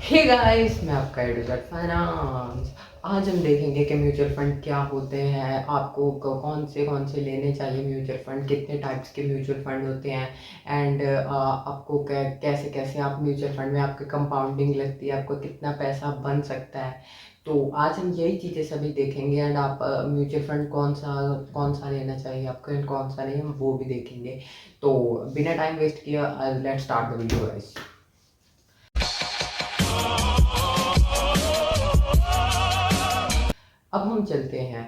Hey guys, मैं आपका advocate finance. आज हम देखेंगे कि म्यूचुअल फंड क्या होते हैं, आपको कौन से लेने चाहिए म्यूचुअल फंड, कितने टाइप्स के म्यूचुअल फंड होते हैं एंड आपको कैसे कैसे आप म्यूचुअल फंड में आपकी कंपाउंडिंग लगती है, आपको कितना पैसा बन सकता है। तो आज हम यही चीज़ें सभी देखेंगे एंड आप म्यूचुअल फंड कौन सा लेना चाहिए आपको एंड कौन सा नहीं, हम वो भी देखेंगे। तो बिना टाइम वेस्ट किया let's start the video guys. अब हम चलते हैं।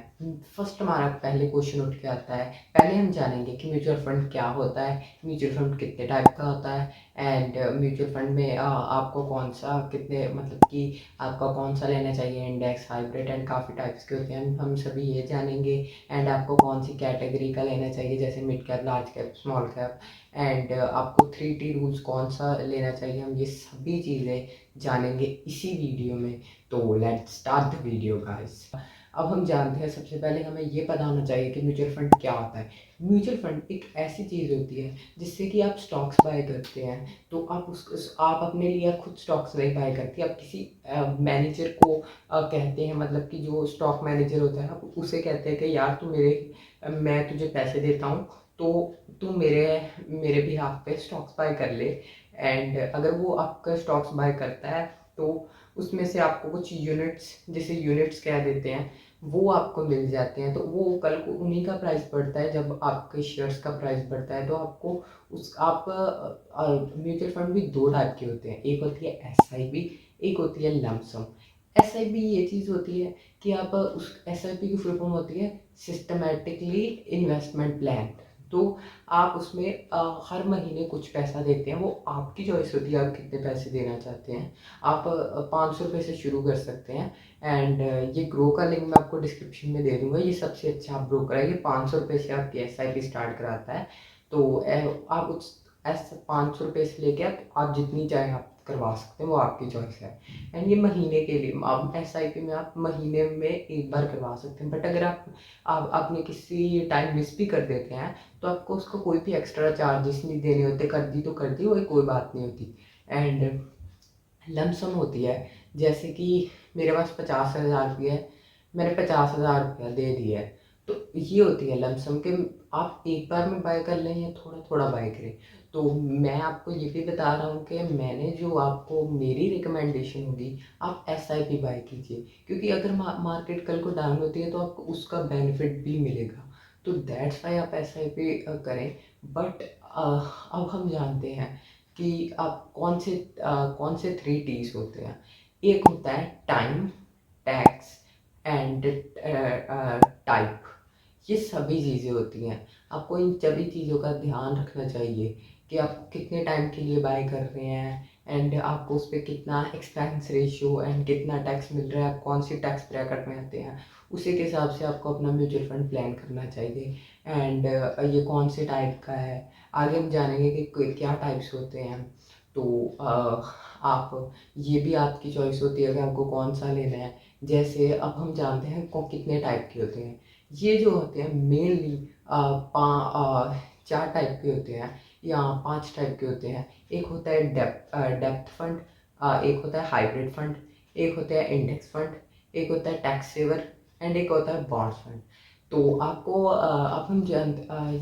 फर्स्ट हमारा पहले क्वेश्चन उठ के आता है। पहले हम जानेंगे कि म्यूचुअल फंड क्या होता है, म्यूचुअल फंड कितने टाइप का होता है एंड म्यूचुअल फंड में आपको कौन सा कितने मतलब कि आपका कौन सा लेना चाहिए, इंडेक्स, हाइब्रिड एंड काफ़ी टाइप्स के होते हैं, हम सभी ये जानेंगे। एंड आपको कौन सी कैटेगरी का लेना चाहिए, जैसे mid cap, large cap, small cap and आपको 3T रूल्स कौन सा लेना चाहिए, हम ये सभी चीज़ें जानेंगे इसी वीडियो में। तो let's start the video guys. अब हम जानते हैं, सबसे पहले हमें ये पता होना चाहिए कि म्यूचुअल फंड क्या होता है। म्यूचुअल फंड एक ऐसी चीज़ होती है जिससे कि आप स्टॉक्स बाय करते हैं। तो आप अपने लिए खुद स्टॉक्स नहीं बाय करते, आप किसी मैनेजर को कहते हैं, मतलब कि जो स्टॉक मैनेजर होता है आप उसे कहते हैं कि यार तू मैं तुझे पैसे देता हूँ, तो तू मेरे मेरे बिहाफ पे स्टॉक्स बाय कर ले। एंड अगर वो आपका स्टॉक्स बाय करता है तो उसमें से आपको कुछ यूनिट्स, जैसे यूनिट्स कह देते हैं, वो आपको मिल जाते हैं। तो वो कल को उन्हीं का प्राइस बढ़ता है, जब आपके शेयर्स का प्राइस बढ़ता है तो आपको उस आप म्यूचुअल फंड भी दो टाइप के होते हैं, एक होती है एसआईपी, एक होती है लमसम। एसआईपी ये चीज़ होती है कि आप उस एसआईपी की फुल फॉर्म होती है सिस्टमेटिकली इन्वेस्टमेंट प्लान। तो आप उसमें हर महीने कुछ पैसा देते हैं, वो आपकी चॉइस होती है आप कितने पैसे देना चाहते हैं। आप 500 रुपये से शुरू कर सकते हैं एंड ये ग्रो का लिंक मैं आपको डिस्क्रिप्शन में दे दूंगा। ये सबसे अच्छा ब्रोकर है, ये 500 रुपये से आपकी एसआईपी स्टार्ट कराता है। तो आप उस 500 रुपये से लेके आप जितनी चाहे आप करवा सकते हैं, वो आपकी चॉइस है। एंड ये महीने के लिए, आप एसआईपी में आप महीने में एक बार करवा सकते हैं। बट अगर आप आपने किसी टाइम मिस भी कर देते हैं तो आपको उसको कोई भी एक्स्ट्रा चार्जेस नहीं देने होते, कर दी तो कर दी, वही कोई बात नहीं होती। एंड लमसम होती है, जैसे कि मेरे पास 50,000 रुपये है, मैंने 50,000 रुपया दे दिया है, तो ये होती है लमसम कि आप एक बार में बाय कर लें या थोड़ा थोड़ा बाय करें। तो मैं आपको ये भी बता रहा हूँ कि मैंने जो आपको मेरी रिकमेंडेशन होगी, आप एसआईपी बाय कीजिए, क्योंकि अगर मार्केट कल को डाउन होती है तो आपको उसका बेनिफिट भी मिलेगा। तो दैट्स वाई आप एसआईपी करें। बट अब हम जानते हैं कि आप कौन से 3Ts होते हैं। एक होता है टाइम, टैक्स एंड टाइप। ये सभी चीज़ें होती हैं, आपको इन सभी चीज़ों का ध्यान रखना चाहिए कि आप कितने टाइम के लिए बाय कर रहे हैं एंड आपको उस पर कितना एक्सपेंस रेशियो एंड कितना टैक्स मिल रहा है, आप कौन सी टैक्स ब्रैकेट में आते हैं, उसी के हिसाब से आपको अपना म्यूचुअल फंड प्लान करना चाहिए। एंड ये कौन से टाइप का है, आगे हम जानेंगे कि क्या टाइप्स होते हैं। तो आप ये भी आपकी चॉइस होती है कि आपको कौन सा लेना है। जैसे अब हम जानते हैं कितने टाइप के होते हैं। ये जो होते हैं मेनली 4 टाइप के होते हैं या 5 टाइप के होते हैं। एक होता है डेप्थ फंड, एक होता है हाइब्रिड फंड, एक होता है इंडेक्स फंड, एक होता है टैक्स सेवर एंड एक होता है बॉन्ड फंड। तो आपको अब हम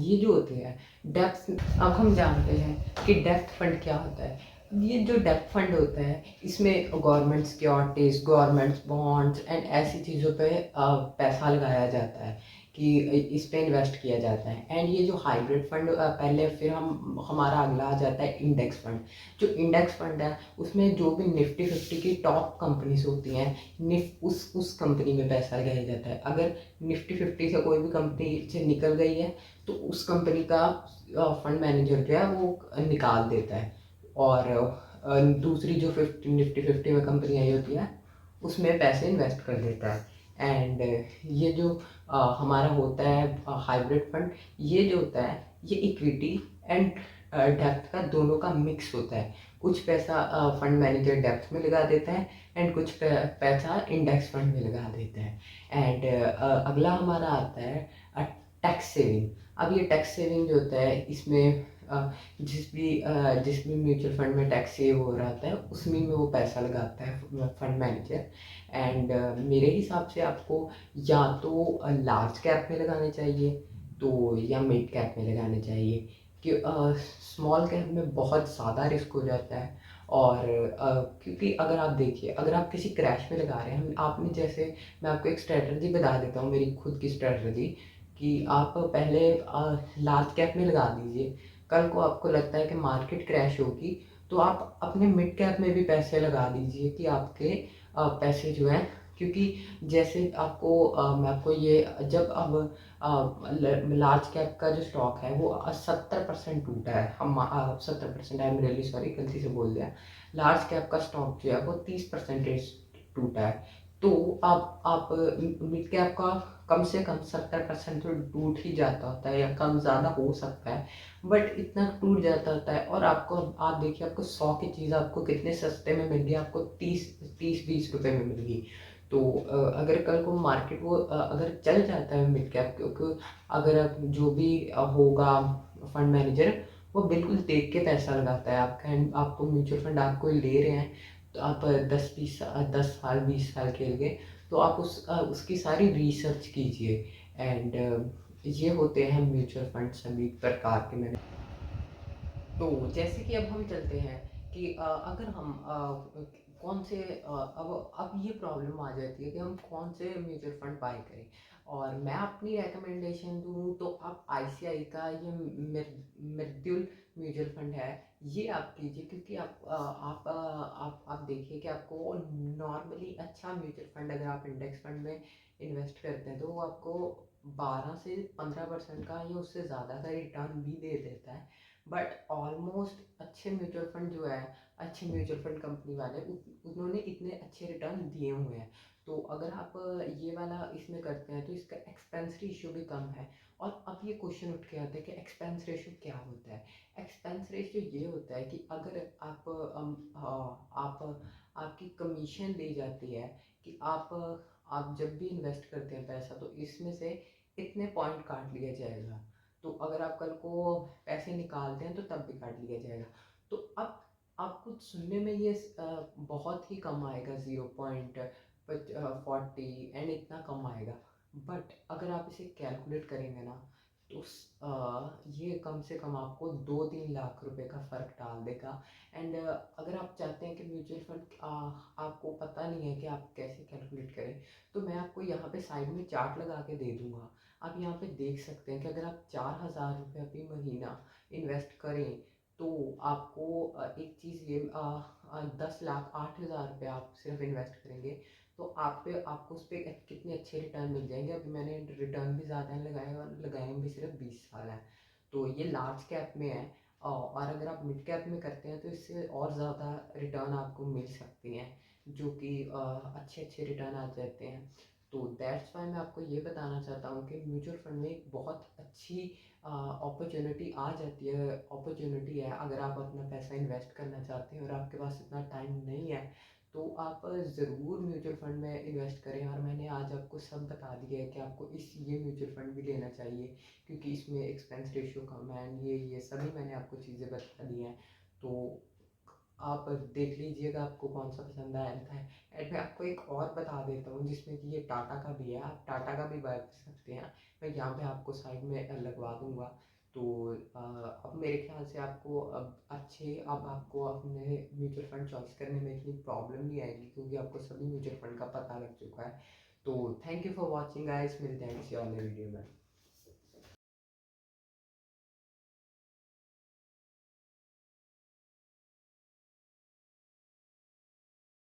ये जो होते हैं डेप्थ, अब हम जानते हैं कि डेप्थ फंड क्या होता है। ये जो डेप्थ फंड होता है, इसमें government securities, government bonds and ऐसी चीज़ों पे पैसा लगाया जाता है, कि इस पे इन्वेस्ट किया जाता है। एंड ये जो हाइब्रिड फंड पहले, फिर हमारा अगला आ जाता है इंडेक्स फंड। जो इंडेक्स फंड है उसमें जो भी निफ्टी 50 की टॉप कंपनीज होती हैं, उस कंपनी में पैसा लगाया जाता है। अगर निफ्टी 50 से कोई भी कंपनी से निकल गई है तो उस कंपनी का फंड मैनेजर जो है वो निकाल देता है, और दूसरी जो निफ्टी 50 में कंपनी आई होती है उसमें पैसे इन्वेस्ट कर देता है। एंड ये जो हमारा होता है हाइब्रिड फंड, ये जो होता है ये इक्विटी एंड डेप्थ का दोनों का मिक्स होता है। कुछ पैसा फंड मैनेजर डेप्थ में लगा देता है एंड कुछ पैसा इंडेक्स फंड में लगा देता है। एंड अगला हमारा आता है टैक्स सेविंग। अब ये टैक्स सेविंग जो होता है, इसमें जिस भी म्यूचुअल फंड में टैक्स सेव हो रहा है उसमें में वो पैसा लगाता है फंड मैनेजर। एंड मेरे हिसाब से आपको या तो लार्ज कैप में लगाने चाहिए तो या मिड कैप में लगाने चाहिए कि स्मॉल कैप में बहुत ज़्यादा रिस्क हो जाता है। और क्योंकि अगर आप देखिए, अगर आप किसी क्रैश में लगा रहे हैं, हम आपने जैसे, मैं आपको एक स्ट्रेटजी बता देता हूँ, मेरी खुद की स्ट्रेटजी, कि आप पहले लार्ज कैप में लगा दीजिए। कल को आपको लगता है कि मार्केट क्रैश होगी तो आप अपने मिड कैप में भी पैसे लगा दीजिए कि आपके पैसे जो हैं, क्योंकि जैसे आपको मैं आपको ये, जब अब लार्ज कैप का जो स्टॉक है वो 70% टूटा है, हम 70%, आई एम रियली सॉरी, गलती से बोल दिया, लार्ज कैप का स्टॉक जो है वो 30% टूटा है। तो आप मिड कैप का कम से कम 70% तो टूट ही जाता होता है, या कम ज़्यादा हो सकता है, बट इतना टूट जाता होता है। और आपको, आप देखिए, आपको 100 की चीज़ आपको कितने सस्ते में मिल गई, आपको 30-20 रुपए में मिल गई। तो अगर कल को मार्केट वो अगर चल जाता है मिड कैप, क्योंकि अगर आप जो भी होगा फंड मैनेजर, वो बिल्कुल देख के पैसा लगाता है आपका। एंड आपको म्यूचुअल फंड आपको ले रहे हैं तो आप 10 साल 20 साल के लिए, तो आप उसकी सारी रिसर्च कीजिए। एंड ये होते हैं म्यूचुअल फंड सभी प्रकार के। मैंने तो जैसे कि अब हम चलते हैं कि अगर हम कौन से अब ये प्रॉब्लम आ जाती है कि हम कौन से म्यूचुअल फंड बाय करें। और मैं अपनी रिकमेंडेशन दूँ तो आप आईसीआई का ये मृत्युल म्यूचुअल फंड है, ये आप कीजिए। क्योंकि आप देखिए कि आपको नॉर्मली अच्छा म्यूचुअल फंड, अगर आप इंडेक्स फंड में इन्वेस्ट करते हैं तो वो आपको 12 से 15% का या उससे ज़्यादा का रिटर्न भी दे देता है। बट ऑलमोस्ट अच्छे म्यूचुअल फंड जो है, अच्छे म्यूचुअल फंड कंपनी वाले, उन्होंने इतने अच्छे रिटर्न दिए हुए हैं। तो अगर आप ये वाला इसमें करते हैं तो इसका एक्सपेंस रेशियो भी कम है। और अब ये क्वेश्चन उठ के आता है कि एक्सपेंस रेशियो क्या होता है। एक्सपेंस रेशियो ये होता है कि अगर आप आपकी कमीशन दी जाती है कि आप जब भी इन्वेस्ट करते हैं पैसा, तो इसमें से इतने पॉइंट काट लिया जाएगा। तो अगर आप कल को पैसे निकालते हैं तो तब भी काट लिया जाएगा। तो अब आपको सुनने में ये बहुत ही कम आएगा, 0.40 एंड इतना कम आएगा। बट अगर आप इसे कैलकुलेट करेंगे ना, तो ये कम से कम आपको 2-3 लाख रुपए का फ़र्क डाल देगा। एंड अगर आप चाहते हैं कि म्यूचुअल फंड आपको पता नहीं है कि आप कैसे कैलकुलेट करें, तो मैं आपको यहाँ पे साइड में चार्ट लगा के दे दूँगा। आप यहाँ पे देख सकते हैं कि अगर आप 4,000 रुपये अभी महीना इन्वेस्ट करें तो आपको एक चीज़ ये 10 लाख 8 हज़ार रुपये आप सिर्फ इन्वेस्ट करेंगे तो आपको उस पर कितने अच्छे रिटर्न मिल जाएंगे। अभी मैंने रिटर्न भी ज़्यादा लगाए और लगाए भी सिर्फ 20 साल हैं। तो ये लार्ज कैप में है। और अगर आप मिड कैप में करते हैं तो इससे और ज़्यादा रिटर्न आपको मिल सकती हैं, जो कि अच्छे अच्छे रिटर्न आ जाते हैं। तो दैट्स वाई मैं आपको ये बताना चाहता हूँ कि म्यूचुअल फंड में एक बहुत अच्छी अपॉर्चुनिटी आ जाती है, अपॉर्चुनिटी है। अगर आप अपना पैसा इन्वेस्ट करना चाहते हैं और आपके पास इतना टाइम नहीं है तो आप ज़रूर म्यूचुअल फंड में इन्वेस्ट करें। और मैंने आज आपको सब बता दिया है कि आपको ये म्यूचुअल फंड भी लेना चाहिए क्योंकि इसमें एक्सपेंस रेशियो कम है। ये सभी मैंने आपको चीज़ें बता दी हैं। तो आप देख लीजिएगा आपको कौन सा पसंद आया था। एंड मैं आपको एक और बता देता हूँ जिसमें कि ये टाटा का भी है, आप टाटा का भी बाय कर सकते हैं। मैं यहाँ पे आपको साइड में लगवा दूँगा। तो अब मेरे ख्याल से आपको अब आपको अपने म्यूचुअल फंड चॉइस करने में इतनी प्रॉब्लम नहीं आएगी क्योंकि आपको सभी म्यूचुअल फंड का पता लग चुका है। तो thank you for watching guys, मिलते हैं किसी और नए वीडियो में।